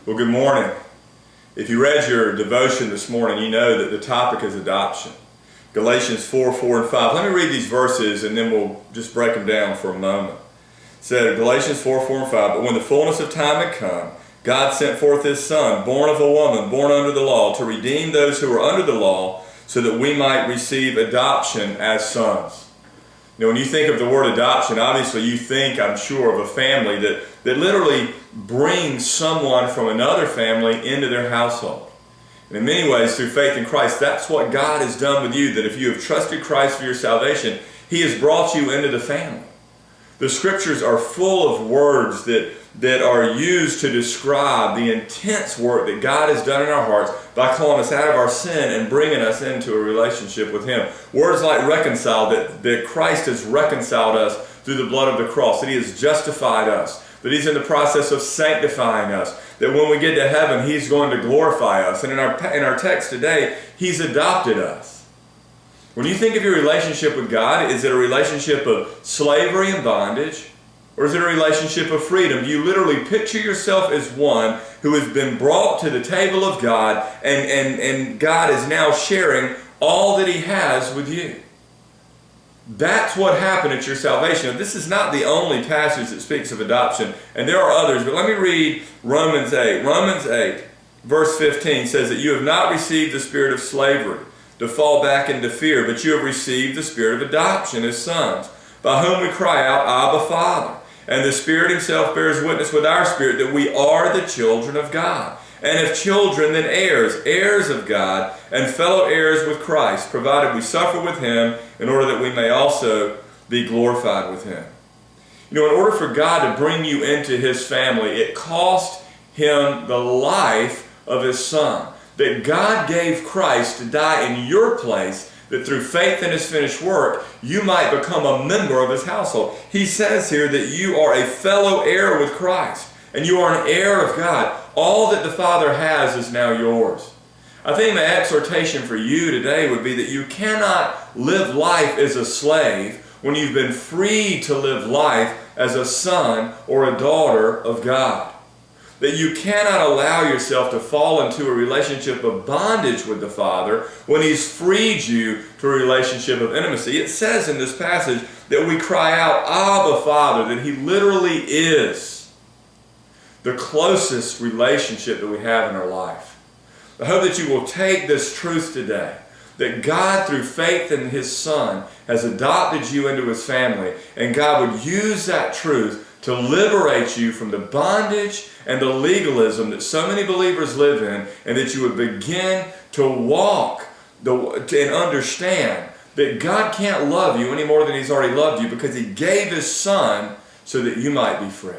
Well, good morning. If you read your devotion this morning, you know that the topic is adoption. Galatians 4, 4, and 5. Let me read these verses and then we'll just break them down for a moment. It said, Galatians 4, 4, and 5, but when the fullness of time had come, God sent forth His Son, born of a woman, born under the law, to redeem those who were under the law, so that we might receive adoption as sons. You know, when you think of the word adoption, obviously you think, I'm sure, of a family that literally brings someone from another family into their household. And in many ways, through faith in Christ, that's what God has done with you, that if you have trusted Christ for your salvation, He has brought you into the family. The Scriptures are full of words that are used to describe the intense work that God has done in our hearts by calling us out of our sin and bringing us into a relationship with Him. Words like reconcile, that Christ has reconciled us through the blood of the cross, that He has justified us, that He's in the process of sanctifying us, that when we get to heaven, He's going to glorify us. And in our text today, He's adopted us. When you think of your relationship with God, is it a relationship of slavery and bondage? Or is it a relationship of freedom? Do you literally picture yourself as one who has been brought to the table of God and God is now sharing all that He has with you? That's what happened at your salvation. This is not the only passage that speaks of adoption, and there are others, but let me read Romans 8. Romans 8, verse 15 says that you have not received the spirit of slavery to fall back into fear, but you have received the spirit of adoption as sons, by whom we cry out, Abba, Father. And the Spirit Himself bears witness with our spirit that we are the children of God. And if children, then heirs, heirs of God, and fellow heirs with Christ, provided we suffer with Him, in order that we may also be glorified with Him. You know, in order for God to bring you into His family, it cost Him the life of His Son. That God gave Christ to die in your place, that through faith in His finished work, you might become a member of His household. He says here that you are a fellow heir with Christ, and you are an heir of God. All that the Father has is now yours. I think my exhortation for you today would be that you cannot live life as a slave when you've been freed to live life as a son or a daughter of God. That you cannot allow yourself to fall into a relationship of bondage with the Father when He's freed you to a relationship of intimacy. It says in this passage that we cry out, Abba, Father, that He literally is the closest relationship that we have in our life. I hope that you will take this truth today, that God, through faith in His Son, has adopted you into His family, and God would use that truth to liberate you from the bondage and the legalism that so many believers live in, and that you would begin to walk and understand that God can't love you any more than He's already loved you, because He gave His Son so that you might be free.